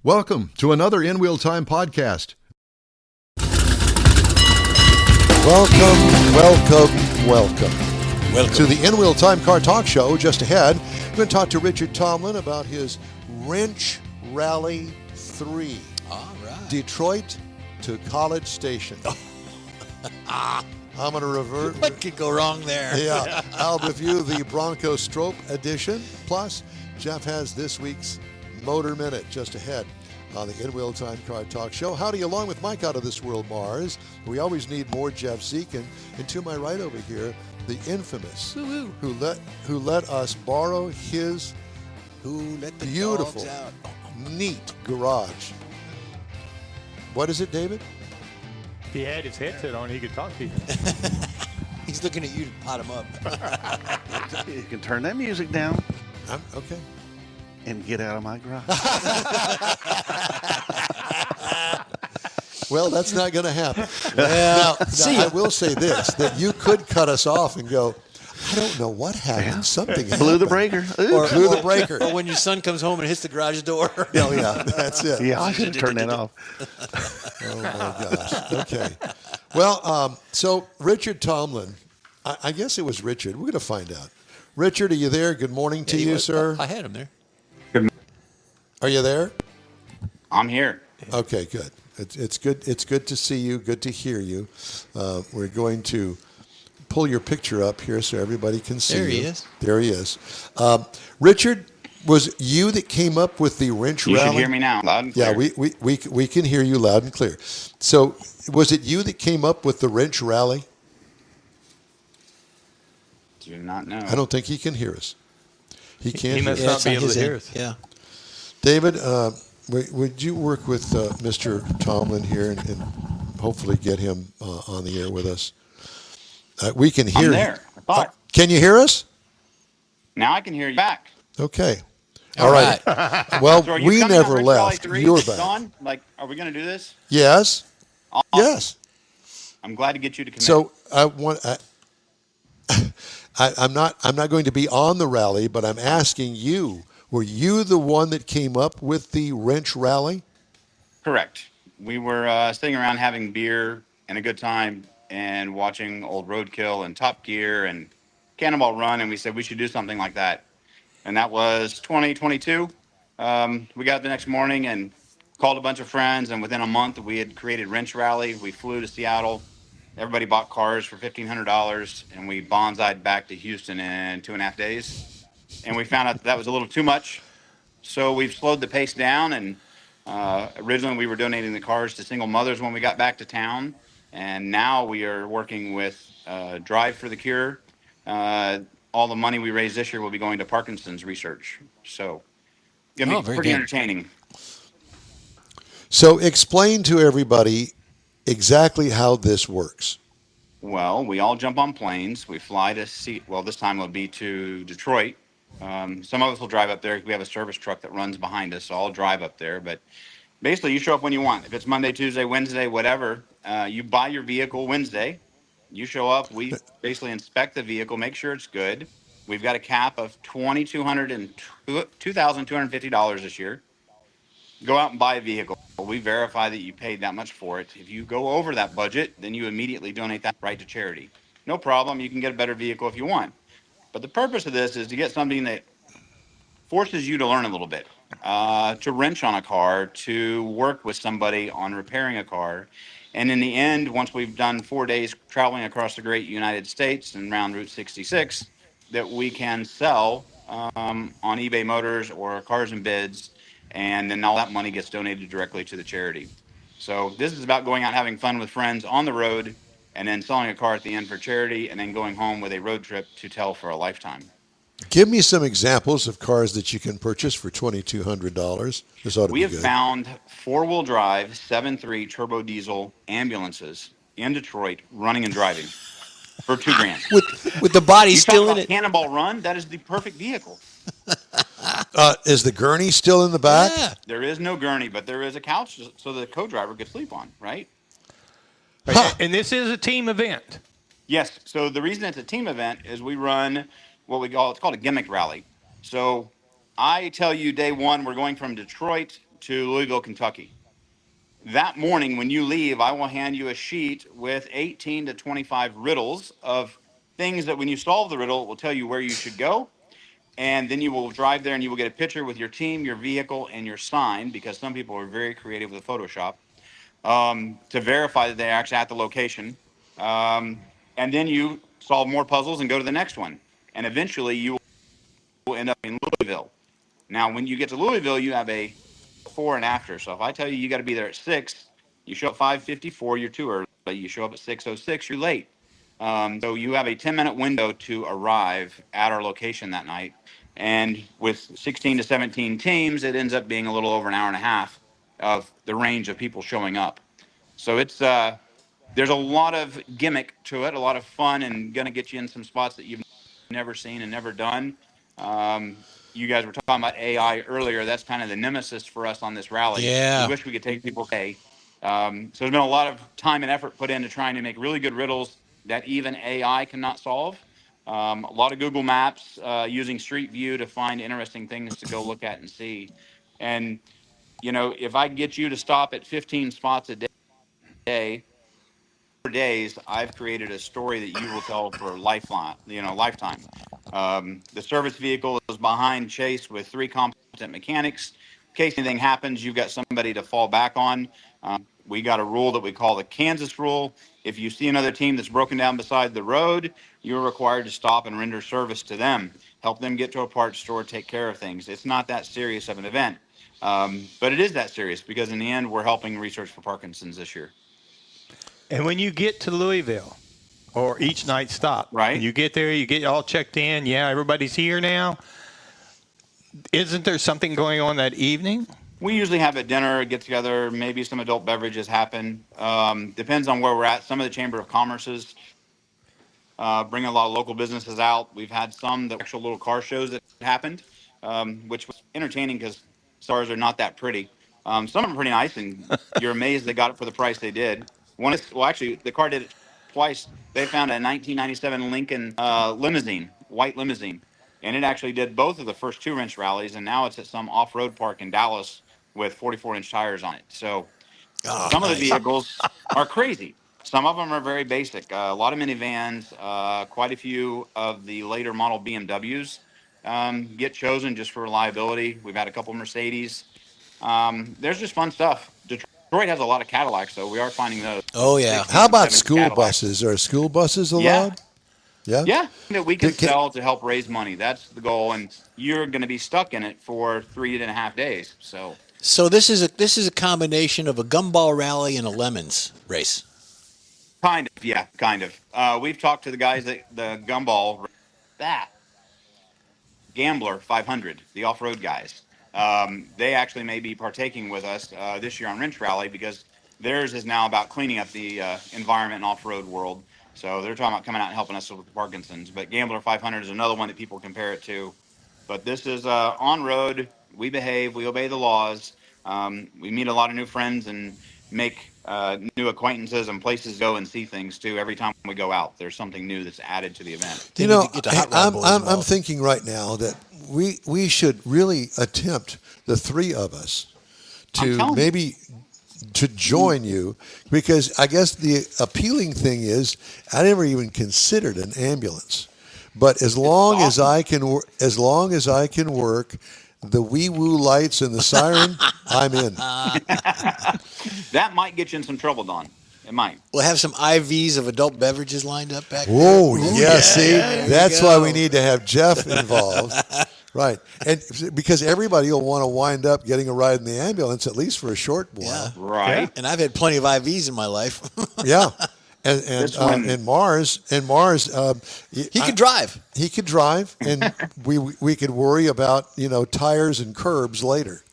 Welcome to another In Wheel Time podcast. Welcome to the In Wheel Time Car Talk Show. Just ahead, we're going to talk to Richard Tomlin about his Wrench Rally 3. All right. Detroit to College Station. I'm going to revert. What could go wrong there? Yeah, I'll review the Bronco Strop Edition. Plus, Jeff has this week's Motor Minute just ahead on the In Wheel Time Car Talk Show. Howdy, along with Mike out of this world, Mars. We always need more Jeff Zeek. And to my right over here, the infamous who let us borrow his beautiful, neat garage. What is it, David? If he had his headset on, he could talk to you. He's looking at you to pot him up. You can turn that music down. Okay. And get out of my garage. Well, that's not going to happen. Well, now, I will say this, that you could cut us off and go, I don't know what happened. Yeah. Something blew the breaker. Blew the breaker. Or when your son comes home and hits the garage door. Oh, yeah, that's it. Yeah, I should have turned that off. Oh, my gosh. Okay. Well, so Richard Tomlin, I guess it was Richard. We're going to find out. Richard, are you there? Good morning to you, sir. I had him there. Are you there? I'm here. Okay, good. It's good. It's good to see you. Good to hear you. We're going to pull your picture up here so everybody can see. There he is. There he is. Richard, was you that came up with the wrench rally? You should hear me now, loud and clear. Yeah, we can hear you loud and clear. So, was it you that came up with the wrench rally? Do not know. I don't think he can hear us. He can't. He must not be able to hear us. Yeah. David, would you work with Mr. Tomlin here and hopefully get him on the air with us? We can hear I'm there. Can you hear us? Now I can hear you back. Okay. All right. Well, So we never left. You're back. Dawn? Like, are we going to do this? Yes. Awesome. Yes. I'm glad to get you to commit. So I'm not going to be on the rally, but I'm asking you. Were you the one that came up with the wrench rally? Correct. We were sitting around having beer and a good time and watching old Roadkill and Top Gear and Cannonball Run, and we said we should do something like that. And that was 2022. We got the next morning and called a bunch of friends, and within a month we had created Wrench Rally. We flew to Seattle. Everybody bought cars for $1,500, and we bonsai'd back to Houston in 2.5 days. And we found out that was a little too much. So we've slowed the pace down. And originally we were donating the cars to single mothers when we got back to town. And now we are working with Drive for the Cure. All the money we raise this year will be going to Parkinson's research. So it's going to be pretty entertaining. So explain to everybody exactly how this works. Well, we all jump on planes. We fly to this time it'll be to Detroit. Some of us will drive up there. We have a service truck that runs behind us, so I'll drive up there. But basically, you show up when you want. If it's Monday, Tuesday, Wednesday, whatever, you buy your vehicle Wednesday. You show up. We basically inspect the vehicle, make sure it's good. We've got a cap of $2,250 this year. Go out and buy a vehicle. We verify that you paid that much for it. If you go over that budget, then you immediately donate that right to charity. No problem. You can get a better vehicle if you want. But the purpose of this is to get something that forces you to learn a little bit, to wrench on a car, to work with somebody on repairing a car. And in the end, once we've done 4 days traveling across the great United States and around Route 66, that we can sell on eBay Motors or Cars and Bids, and then all that money gets donated directly to the charity. So this is about going out having fun with friends on the road, and then selling a car at the end for charity, and then going home with a road trip to tell for a lifetime. Give me some examples of cars that you can purchase for $2,200. This ought to be good. We have found 4-wheel drive, 7.3 turbo diesel ambulances in Detroit running and driving for $2,000. With the body still in it. Cannonball Run, that is the perfect vehicle. Is the gurney still in the back? Yeah. There is no gurney, but there is a couch so the co-driver could sleep on, right? Huh. And this is a team event. Yes. So the reason it's a team event is we run what it's called a gimmick rally. So I tell you day one, we're going from Detroit to Louisville, Kentucky. That morning, when you leave, I will hand you a sheet with 18 to 25 riddles of things that when you solve the riddle, it will tell you where you should go. And then you will drive there and you will get a picture with your team, your vehicle, and your sign, because some people are very creative with Photoshop, to verify that they're actually at the location. And then you solve more puzzles and go to the next one. And eventually you will end up in Louisville. Now, when you get to Louisville, you have a before and after. So if I tell you you got to be there at 6, you show up 5:54, you're too early. You show up at 6:06, you're late. So you have a 10-minute window to arrive at our location that night. And with 16 to 17 teams, it ends up being a little over an hour and a half of the range of people showing up. So it's there's a lot of gimmick to it, a lot of fun, and going to get you in some spots that you've never seen and never done. You guys were talking about AI earlier. That's kind of the nemesis for us on this rally. Yeah. We wish we could take people away. So there's been a lot of time and effort put into trying to make really good riddles that even AI cannot solve. A lot of Google Maps, using Street View to find interesting things to go look at and see. And, you know, if I get you to stop at 15 spots a day, days, I've created a story that you will tell for lifetime. The service vehicle is behind Chase with 3 competent mechanics. In case anything happens, you've got somebody to fall back on. We got a rule that we call the Kansas rule. If you see another team that's broken down beside the road, you're required to stop and render service to them, help them get to a parts store, take care of things. It's not that serious of an event, but it is that serious because in the end, we're helping research for Parkinson's this year. And when you get to Louisville, or each night stop, right? You get there, you get all checked in. Yeah, everybody's here now. Isn't there something going on that evening? We usually have a dinner, get together, maybe some adult beverages happen. Depends on where we're at. Some of the Chamber of Commerce's bring a lot of local businesses out. We've had some the actual little car shows that happened, which was entertaining because cars are not that pretty. Some of them are pretty nice, and you're amazed they got it for the price they did. One is, well, actually, the car did it twice. They found a 1997 Lincoln limousine, white limousine, and it actually did both of the first 2 wrench rallies, and now it's at some off-road park in Dallas with 44-inch tires on it. So some of the vehicles are crazy. Some of them are very basic. A lot of minivans, quite a few of the later model BMWs get chosen just for reliability. We've had a couple Mercedes. There's just fun stuff. Detroit has a lot of Cadillacs, so we are finding those. Oh, yeah. How about school Cadillacs. buses? Are school buses allowed? Yeah, that we can sell to help raise money. That's the goal, and you're going to be stuck in it for 3.5 days. So this is a combination of a gumball rally and a lemons race. Kind of, yeah, kind of. We've talked to the guys at the gumball, that Gambler 500, the off-road guys. They actually may be partaking with us this year on Wrench Rally because theirs is now about cleaning up the environment and off-road world. So they're talking about coming out and helping us with Parkinson's. But Gambler 500 is another one that people compare it to. But this is on-road. We behave. We obey the laws. We meet a lot of new friends and make new acquaintances and places to go and see things too. Every time we go out, there's something new that's added to the event. You know, I'm thinking right now that we should really attempt, the 3 of us, to maybe to join you, because I guess the appealing thing is I never even considered an ambulance, but as long as I can work the wee woo lights and the siren, I'm in. That might get you in some trouble, Don. It might. We'll have some IVs of adult beverages lined up back there. Oh, yeah, see? That's why we need to have Jeff involved. Right. And because everybody will want to wind up getting a ride in the ambulance, at least for a short while. Yeah. Right. Yeah. And I've had plenty of IVs in my life. Yeah. And Mars, he could drive. He could drive, and we could worry about tires and curbs later.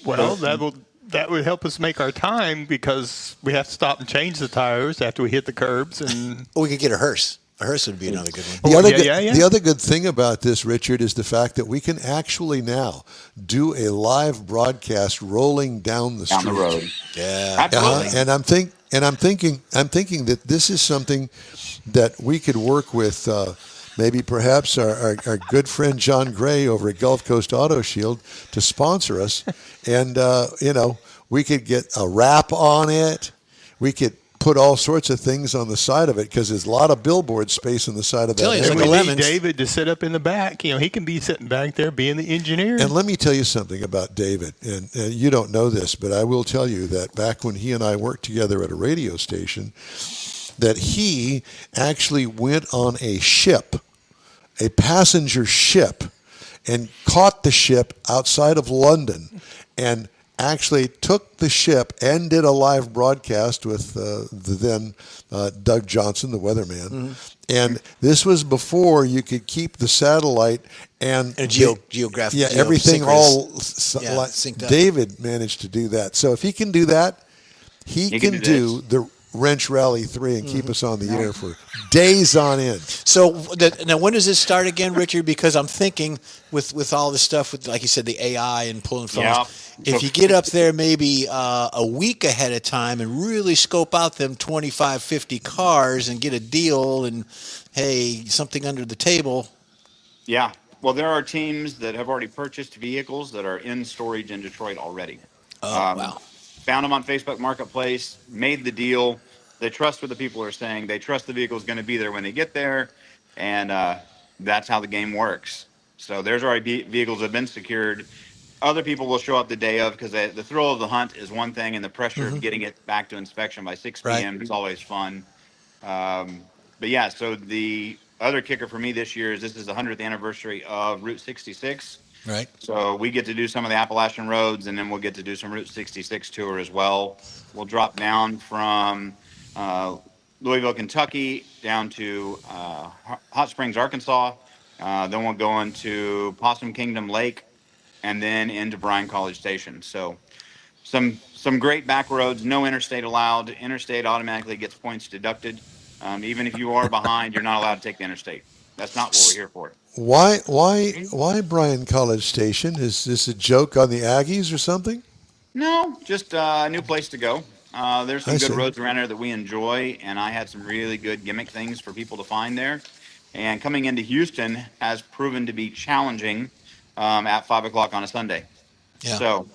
Well, that would help us make our time because we have to stop and change the tires after we hit the curbs, and we could get a hearse. A hearse would be another good one. The other good thing about this, Richard, is the fact that we can actually now do a live broadcast rolling down the street. Down the road. Yeah. Absolutely. And I'm thinking that this is something that we could work with maybe perhaps our good friend John Gray over at Gulf Coast Auto Shield to sponsor us. And, we could get a wrap on it. We could put all sorts of things on the side of it because there's a lot of billboard space on the side of that. Tell you, it's And like we a need lemons. David to sit up in the back. He can be sitting back there being the engineer. And let me tell you something about David, and you don't know this, but I will tell you that back when he and I worked together at a radio station, that he actually went on a ship, a passenger ship, and caught the ship outside of London and actually took the ship and did a live broadcast with the then Doug Johnson, the weatherman. Mm-hmm. And this was before you could keep the satellite and geographic. yeah, everything all synced up. David managed to do that. So if he can do that, he can do the Wrench Rally 3 and keep us on the air for days on end. So now, when does this start again, Richard? Because I'm thinking with all this stuff, with like you said, the AI and pulling phones. Yeah. If you get up there maybe a week ahead of time and really scope out them 25, 50 cars and get a deal and, hey, something under the table. Yeah. Well, there are teams that have already purchased vehicles that are in storage in Detroit already. Oh, wow. Found them on Facebook Marketplace, made the deal. They trust what the people are saying. They trust the vehicle is going to be there when they get there. And that's how the game works. So there's already vehicles that have been secured. Other people will show up the day of because the thrill of the hunt is one thing, and the pressure of getting it back to inspection by 6 p.m. is always fun. But yeah, so the other kicker for me this year is this is the 100th anniversary of Route 66. Right. So we get to do some of the Appalachian roads, and then we'll get to do some Route 66 tour as well. We'll drop down from Louisville, Kentucky, down to Hot Springs, Arkansas. Then we'll go into Possum Kingdom Lake, and then into Bryan College Station. So some great back roads, no interstate allowed. Interstate automatically gets points deducted. Even if you are behind, you're not allowed to take the interstate. That's not what we're here for. Why Bryan College Station? Is this a joke on the Aggies or something? No, just a new place to go. There's some I good see. roads around there that we enjoy, and I had some really good gimmick things for people to find there. And coming into Houston has proven to be challenging at 5 o'clock on a Sunday. Yeah. So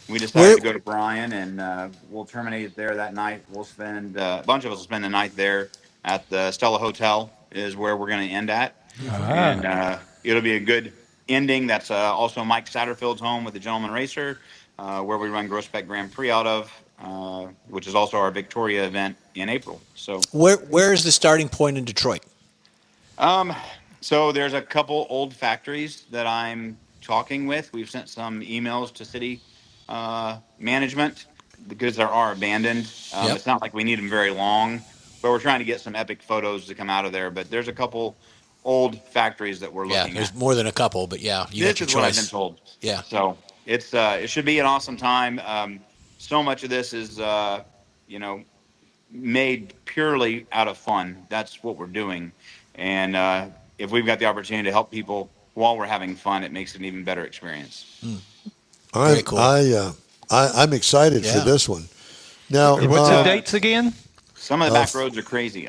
we decided to go to Bryan, and we'll terminate it there that night. We'll spend a bunch of us will spend the night there at the Stella Hotel is where we're going to end at, and it'll be a good ending. That's also Mike Satterfield's home with the Gentleman Racer, where we run Grossbeck Grand Prix out of, which is also our Victoria event in April. So Where is the starting point in Detroit? So there's a couple old factories that I'm talking with. We've sent some emails to city management because there are abandoned. Yep. It's not like we need them very long, but we're trying to get some epic photos to come out of there. But there's a couple old factories that we're Yeah, looking there's at. more than a couple, but yeah, you got This your is what I've choice. been told. Yeah. So it should be an awesome time. So much of this is made purely out of fun. That's what we're doing, and if we've got the opportunity to help people while we're having fun, it makes it an even better experience. Very cool. I'm excited for Yeah. this one. Now, What's the dates again? Some of the back roads are crazy.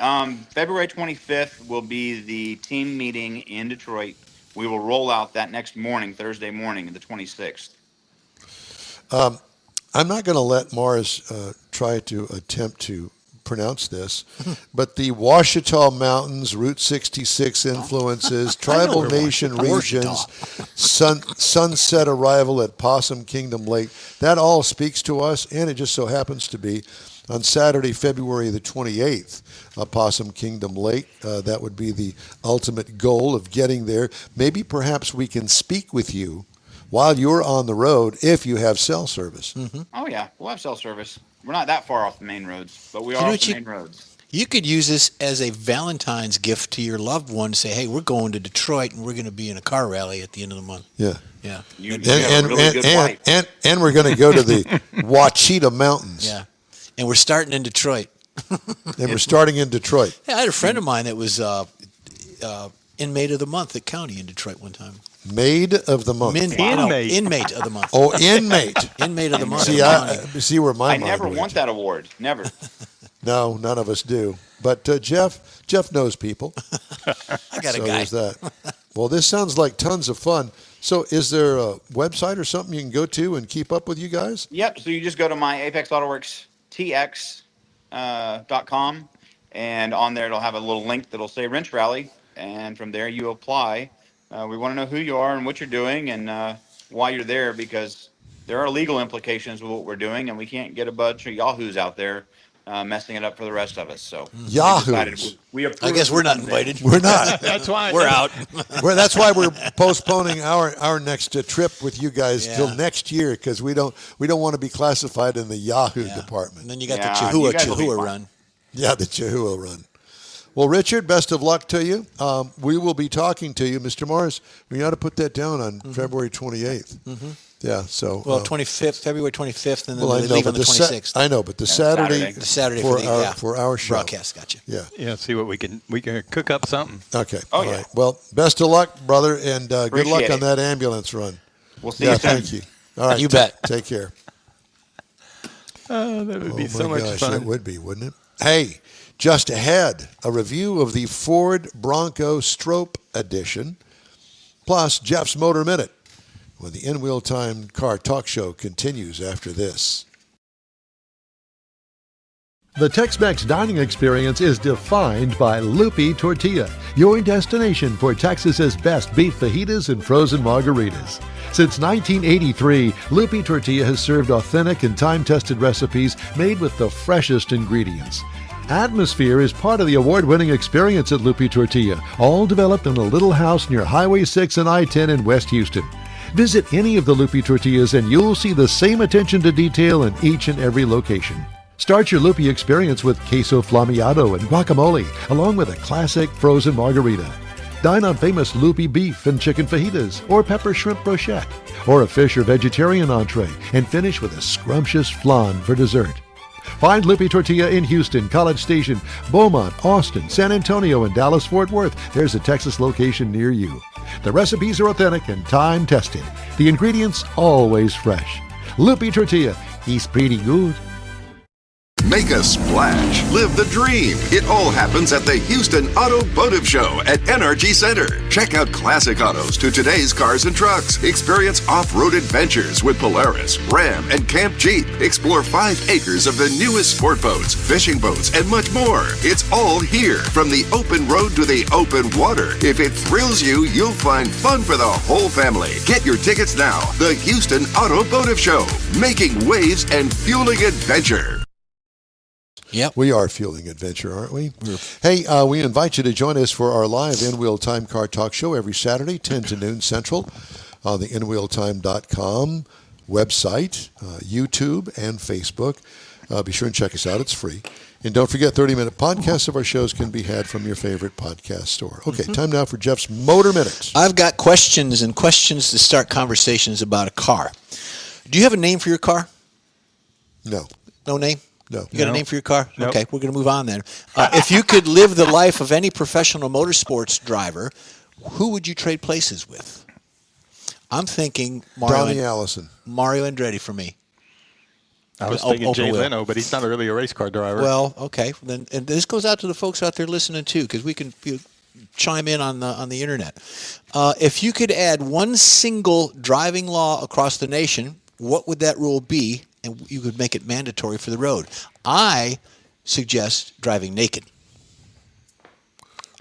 February 25th will be the team meeting in Detroit. We will roll out that next morning, Thursday morning, the 26th. I'm not going to let Mars try to attempt to pronounce this, but the Ouachita Mountains, Route 66 influences, tribal nation regions, sunset arrival at Possum Kingdom Lake, that all speaks to us, and it just so happens to be on Saturday, February the 28th, Possum Kingdom Lake. That would be the ultimate goal of getting there. Maybe perhaps we can speak with you while you're on the road if you have cell service. Mm-hmm. Oh, yeah. We'll have cell service. We're not that far off the main roads, but we are off the main roads. You could use this as a Valentine's gift to your loved one. Say, hey, we're going to Detroit, and we're going to be in a car rally at the end of the month. Yeah. Yeah. And we're going to go to the Ouachita Mountains. Yeah. And we're starting in Detroit. And we're starting in Detroit. Yeah, I had a friend of mine that was inmate of the month at county in Detroit one time. Maid of the month. Inmate of the month. Oh, inmate. Inmate of the month. See, see where my I mind never went. want that award. Never. No, none of us do. But Jeff knows people. I got So a guy. there's that. Well, this sounds like tons of fun. So is there a website or something you can go to and keep up with you guys? Yep. So you just go to my Apex Autoworks TX.com, and on there it'll have a little link that'll say Wrench Rally, and from there you apply. We want to know who you are and what you're doing and why you're there, because there are legal implications with what we're doing, and we can't get a bunch of yahoos out there messing it up for the rest of us. So Yahoos. we I approve guess we're not something. invited. We're not. That's why We're out. That's why we're postponing our next trip with you guys till Yeah. next year, because we don't want to be classified in the Yahoo Yeah. department. And then you got Yeah, the you guys will be Chihuahua fine. run. Yeah, the Chihuahua run. Well, Richard, best of luck to you. We will be talking to you, Mr. Morris. We ought to put that down on February 28th. Yeah. So. Well, 25th, February 25th, and then well, I they know, leave but on the the 26th. I know, but the Saturday, Saturday. The Saturday for our show. broadcast. Gotcha. Yeah. Yeah, see what we can cook up something. Okay. Oh, All yeah. right. Well, best of luck, brother, and good luck Appreciate on it. that ambulance run. We'll see Yeah. you soon. Thank you. All right. You bet. Take care. Oh, that would be Oh so my much gosh, fun. that would be, wouldn't it? Hey, just ahead, a review of the Ford Bronco Strop Edition, plus Jeff's Motor Minute, when the In-Wheel Time Car Talk Show continues after this. The Tex-Mex dining experience is defined by Lupi Tortilla, your destination for Texas's best beef fajitas and frozen margaritas. Since 1983, Lupi Tortilla has served authentic and time-tested recipes made with the freshest ingredients. Atmosphere is part of the award-winning experience at Lupi Tortilla, all developed in a little house near Highway 6 and I-10 in West Houston. Visit any of the Lupi Tortillas and you'll see the same attention to detail in each and every location. Start your Lupi experience with queso flammeado and guacamole, along with a classic frozen margarita. Dine on famous Lupi beef and chicken fajitas, or pepper shrimp brochette, or a fish or vegetarian entree, and finish with a scrumptious flan for dessert. Find Lupi Tortilla in Houston, College Station, Beaumont, Austin, San Antonio, and Dallas-Fort Worth. There's a Texas location near you. The recipes are authentic and time-tested. The ingredients always fresh. Lupi Tortilla, he's pretty good. Make a splash. Live the dream. It all happens at the Houston Automotive Show at NRG Center. Check out classic autos to today's cars and trucks. Experience off-road adventures with Polaris, Ram, and Camp Jeep. Explore 5 acres of the newest sport boats, fishing boats, and much more. It's all here, from the open road to the open water. If it thrills you, you'll find fun for the whole family. Get your tickets now. The Houston Automotive Show. Making waves and fueling adventure. Yep. We are fueling adventure, aren't we? Hey, we invite you to join us for our live In-Wheel Time Car Talk Show every Saturday, 10 to noon Central, on the InWheelTime.com website, YouTube, and Facebook. Be sure and check us out. It's free. And don't forget, 30-minute podcasts of our shows can be had from your favorite podcast store. Okay, time now for Jeff's Motor Minute. I've got questions to start conversations about a car. Do you have a name for your car? No. No name? No. You got No. a name for your car? Nope. Okay, we're going to move on then. If you could live the life of any professional motorsports driver, who would you trade places with? I'm thinking Donnie Allison. Mario Andretti for me. I was Oh, thinking Jay Oprah will. Leno, but he's not really a race car driver. Well, okay. Then, and this goes out to the folks out there listening too, because we can chime in on the internet. If you could add one single driving law across the nation, what would that rule be? And you could make it mandatory for the road. I suggest driving naked.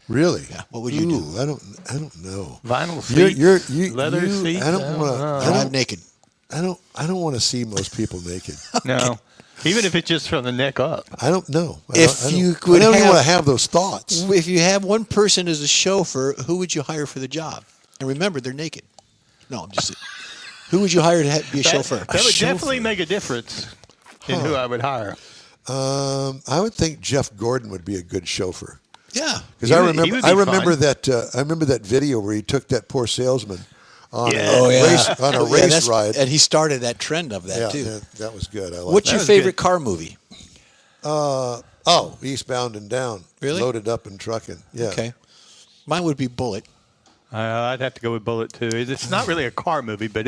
Really? Yeah. What would you do? I don't know. Vinyl seats, leather seats. I don't want to. Drive naked. I don't want to see most people naked. No, even if it's just from the neck up. I don't know. If you I could don't even have- want to have those thoughts. If you have one person as a chauffeur, who would you hire for the job? And remember, they're naked. No, I'm just. Who would you hire to be a chauffeur? That would definitely make a difference in who I would hire. I would think Jeff Gordon would be a good chauffeur. Yeah. Because He I would- he remember, would be I remember fine. that. I remember that video where he took that poor salesman on Yeah. a Oh, race on a race that's- ride. And he started that trend of that, Yeah, too. that was good. I like What's that. your was favorite good. car movie? Eastbound and Down. Really? Loaded up and trucking. Yeah. Okay. Mine would be Bullet. I'd have to go with Bullet too. It's not really a car movie, but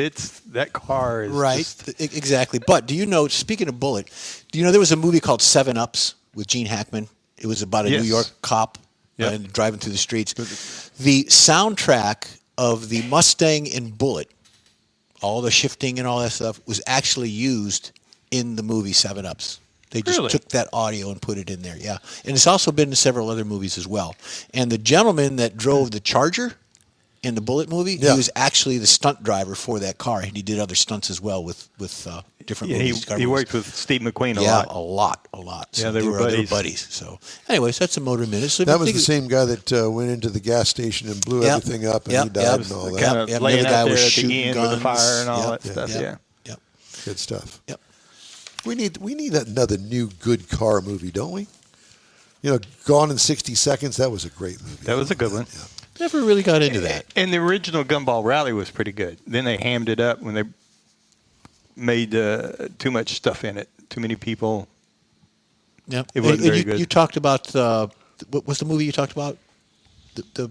that car is Right. just- Exactly. But do you know, speaking of Bullet, do you know there was a movie called 7 Ups? with Gene Hackman. It was about a Yes. New York cop Yep. and driving through the streets. The soundtrack of the Mustang and Bullitt, all the shifting and all that stuff, was actually used in the movie 7 Ups. They just Really? took that audio and put it in there, yeah. And it's also been in several other movies as well. And the gentleman that drove the Charger in the Bullitt movie, Yeah. he was actually the stunt driver for that car, and he did other stunts as well with different Yeah, movies. he worked with Steve McQueen a yeah, lot. a lot. Yeah, So they were buddies. So, anyways, that's a Motor Minute. So if That you was think the of- same guy that went into the gas station and blew Yep. everything up, and Yep. he died Yep. and all Kind that. of Yep, laying the guy out there was at the shooting end with the guns. fire and all Yep. that stuff. Yep. Yeah. Yep. Good stuff. Yep. We need another new good car movie, don't we? You know, Gone in 60 Seconds. That was a great movie. That was a good one. Yeah. Never really got into that. And the original Gumball Rally was pretty good. Then they hammed it up when they made too much stuff in it. Too many people. Yep. It wasn't And very you, good. You talked about what was the movie you talked about? The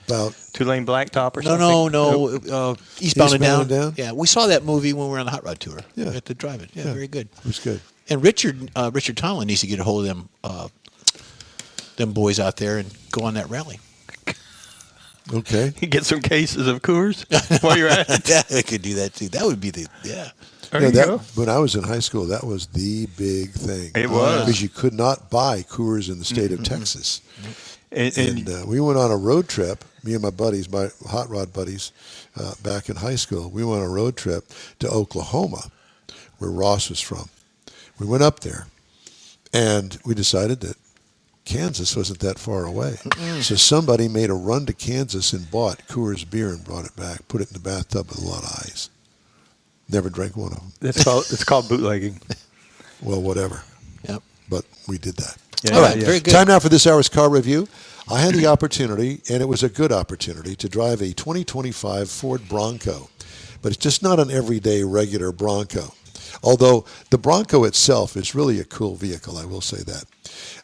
About Two-lane blacktop or no something. Eastbound and Eastbound Down. and Down? Yeah, we saw that movie when we were on the hot rod tour. Yeah. At the drive-in. Yeah, very good. it was good. And Richard Tomlin needs to get a hold of them boys out there and go on that rally. Okay. You get some cases of Coors while you're at it. Yeah, I could do that too. That would be the There Yeah, you that, go. when I was in high school, that was the big thing. It was. Because you could not buy Coors in the state of Texas. And We went on a road trip, me and my buddies, my hot rod buddies, back in high school. We went on a road trip to Oklahoma, where Ross was from. We went up there, and we decided that Kansas wasn't that far away. So somebody made a run to Kansas and bought Coors beer and brought it back, put it in the bathtub with a lot of ice. Never drank one of them. it's called bootlegging. Well, whatever. Yep. But we did that. Yeah, All right, yeah. very good. Time now for this hour's car review. I had the opportunity, and it was a good opportunity, to drive a 2025 Ford Bronco. But it's just not an everyday regular Bronco. Although the Bronco itself is really a cool vehicle, I will say that.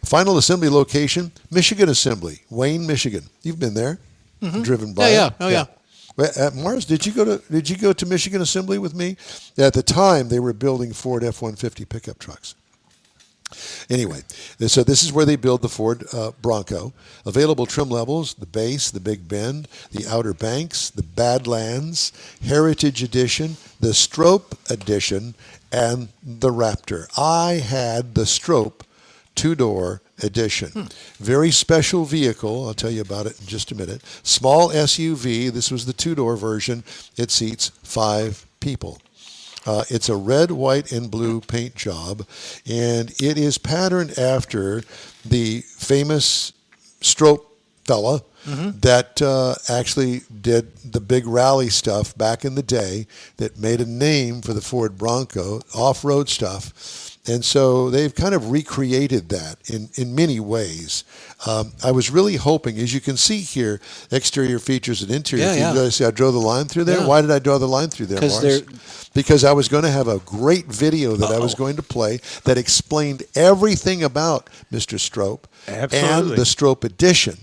Final assembly location, Michigan Assembly, Wayne, Michigan. You've been there, driven by. Yeah, it? yeah. Oh, yeah. Well, Mars, did you go to Michigan Assembly with me? At the time, they were building Ford F-150 pickup trucks. Anyway, so this is where they build the Ford Bronco. Available trim levels: the base, the Big Bend, the Outer Banks, the Badlands, Heritage Edition, the Stroppe Edition, and the Raptor. I had the Stroppe two-door edition. Very special vehicle. I'll tell you about it in just a minute. Small SUV. This was the two-door version. It seats 5 people. It's a red, white, and blue paint job, and it is patterned after the famous Stroppe fella that actually did the big rally stuff back in the day that made a name for the Ford Bronco, off-road stuff. And so they've kind of recreated that in many ways. I was really hoping, as you can see here, exterior features and interior Yeah, features. yeah. I see I drew the line through there. Yeah. Why did I draw the line through there, 'Cause Mars? Because I was going to have a great video that I was going to play that explained everything about Mr. Stroppe and Absolutely. the Stroppe Edition.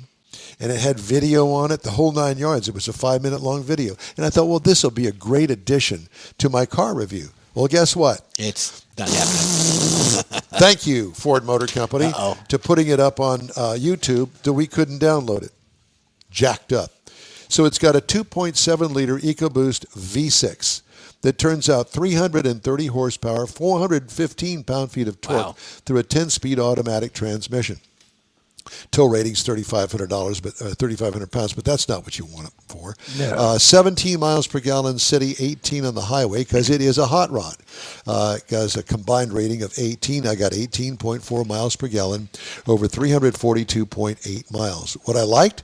And it had video on it, the whole 9 yards. It was a 5-minute long video. And I thought, well, this will be a great addition to my car review. Well, guess what? It's not happening. Thank you, Ford Motor Company, Uh-oh. to putting it up on YouTube that we couldn't download it. Jacked up. So it's got a 2.7-liter EcoBoost V6 that turns out 330 horsepower, 415 pound-feet of torque Wow. through a 10-speed automatic transmission. Tow rating's $3,500, but 3,500 pounds, but that's not what you want it for. No. 17 miles per gallon city, 18 on the highway, because it is a hot rod. It has a combined rating of 18. I got 18.4 miles per gallon over 342.8 miles. What I liked,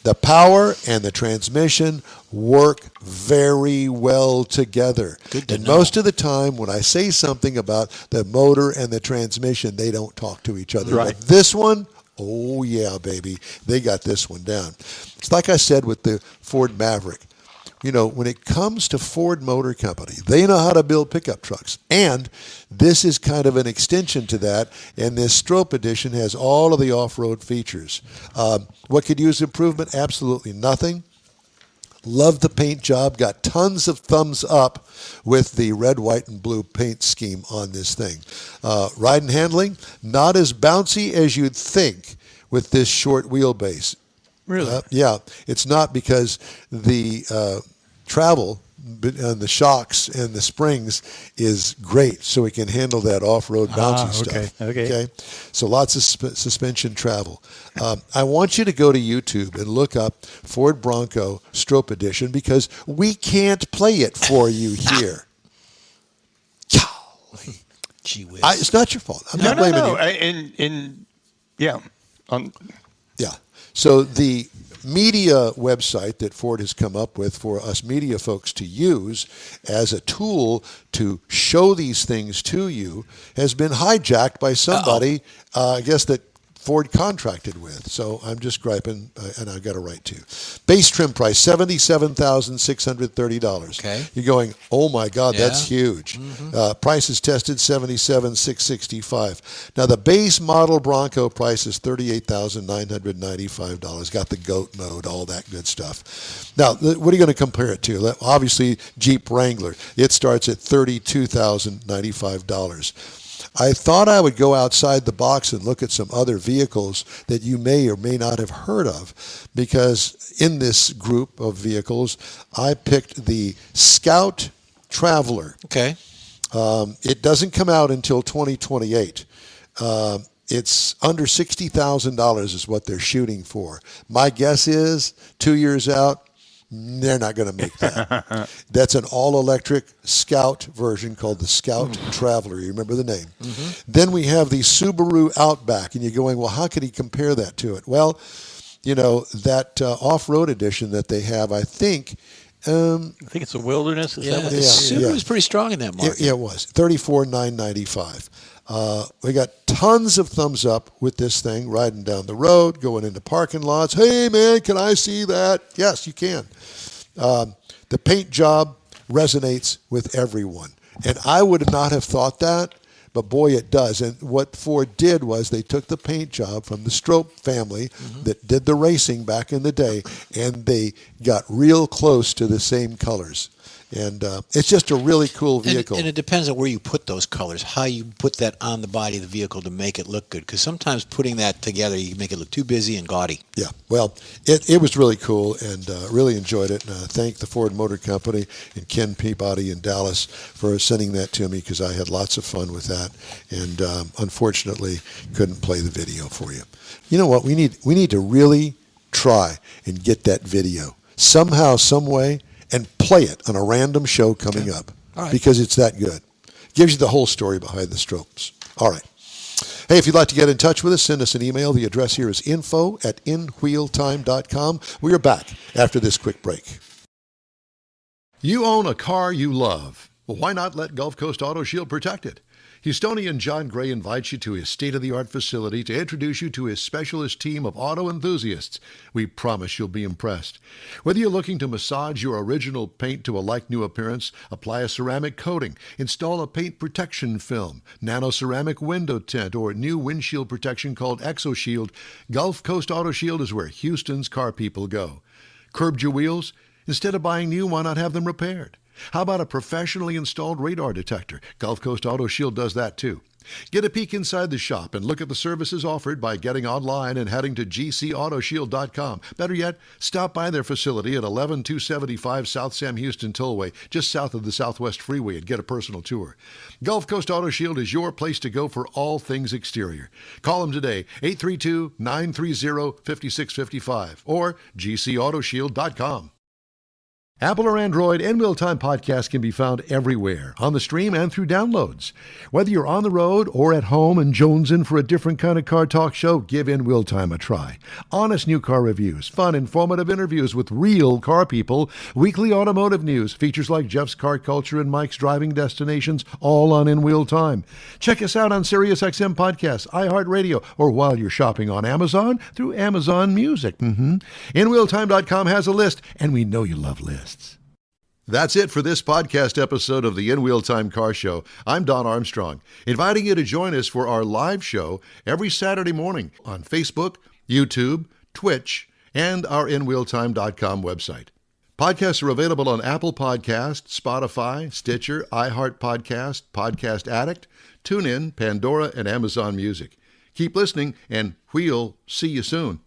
the power and the transmission work very well together. Good to and know. most of the time, when I say something about the motor and the transmission, they don't talk to each other. Right. But this one, oh yeah, baby, they got this one down. It's like I said with the Ford Maverick. You know, when it comes to Ford Motor Company, they know how to build pickup trucks. And this is kind of an extension to that. And this Stroppe Edition has all of the off-road features. What could use improvement? Absolutely nothing. Love the paint job. Got tons of thumbs up with the red, white, and blue paint scheme on this thing. Ride and handling, not as bouncy as you'd think with this short wheelbase. Really? Yeah, it's not, because the travel and the shocks and the springs is great, so we can handle that off-road bouncy stuff. Okay. So lots of suspension travel. I want you to go to YouTube and look up Ford Bronco Strop Edition, because we can't play it for you here. Gee whiz. It's not your fault. I'm not blaming you. Yeah. Yeah. So the media website that Ford has come up with for us media folks to use as a tool to show these things to you has been hijacked by somebody, I guess, that Ford contracted with. So I'm just griping, and I've got a right to. Base trim price, $77,630. Okay. You're going, oh my God, Yeah. that's huge. Price is tested, $77,665. Now the base model Bronco price is $38,995. Got the GOAT mode, all that good stuff. Now, what are you going to compare it to? Obviously, Jeep Wrangler. It starts at $32,095. I thought I would go outside the box and look at some other vehicles that you may or may not have heard of, because in this group of vehicles, I picked the Scout Traveler. Okay. It doesn't come out until 2028. It's under $60,000 is what they're shooting for. My guess is 2 years out, they're not going to make that. That's an all-electric Scout version called the Scout Traveler. You remember the name. Then we have the Subaru Outback, and you're going, well, how could he compare that to it? Well, you know, that off-road edition that they have, I think it's a Wilderness. Is that what the Subaru was pretty strong in that market. Yeah, it was. $34,995. We got tons of thumbs up with this thing, riding down the road, going into parking lots. Hey, man, can I see that? Yes, you can. The paint job resonates with everyone. And I would not have thought that, but boy, it does. And what Ford did was they took the paint job from the Stroppe family that did the racing back in the day, and they got real close to the same colors. And it's just a really cool vehicle. And it depends on where you put those colors, how you put that on the body of the vehicle to make it look good. Because sometimes putting that together, you make it look too busy and gaudy. Yeah, well, it was really cool, and really enjoyed it. And thank the Ford Motor Company and Ken Peabody in Dallas for sending that to me, because I had lots of fun with that. And unfortunately, couldn't play the video for you. You know what? We need to really try and get that video somehow, some way, and play it on a random show coming up. All right. Because it's that good. Gives you the whole story behind the Stropes. All right. Hey, if you'd like to get in touch with us, send us an email. The address here is info@inwheeltime.com. We are back after this quick break. You own a car you love. Well, why not let Gulf Coast Auto Shield protect it? Houstonian John Gray invites you to his state-of-the-art facility to introduce you to his specialist team of auto enthusiasts. We promise you'll be impressed. Whether you're looking to massage your original paint to a like-new appearance, apply a ceramic coating, install a paint protection film, nano-ceramic window tint, or new windshield protection called ExoShield, Gulf Coast Auto Shield is where Houston's car people go. Curbed your wheels? Instead of buying new, why not have them repaired? How about a professionally installed radar detector? Gulf Coast Auto Shield does that too. Get a peek inside the shop and look at the services offered by getting online and heading to gcautoshield.com. Better yet, stop by their facility at 11275 South Sam Houston Tollway, just south of the Southwest Freeway, and get a personal tour. Gulf Coast Auto Shield is your place to go for all things exterior. Call them today, 832-930-5655 or gcautoshield.com. Apple or Android, In Wheel Time podcast can be found everywhere, on the stream and through downloads. Whether you're on the road or at home and jonesing for a different kind of car talk show, give In Wheel Time a try. Honest new car reviews, fun, informative interviews with real car people, weekly automotive news, features like Jeff's Car Culture and Mike's Driving Destinations, all on In Wheel Time. Check us out on SiriusXM Podcasts, iHeartRadio, or while you're shopping on Amazon, through Amazon Music. InWheelTime.com has a list, and we know you love lists. That's it for this podcast episode of the In Wheel Time Car Show. I'm Don Armstrong, inviting you to join us for our live show every Saturday morning on Facebook, YouTube, Twitch, and our InWheelTime.com website. Podcasts are available on Apple Podcast, Spotify, Stitcher, iHeart Podcast, Podcast Addict, TuneIn, Pandora, and Amazon Music. Keep listening, and we'll see you soon.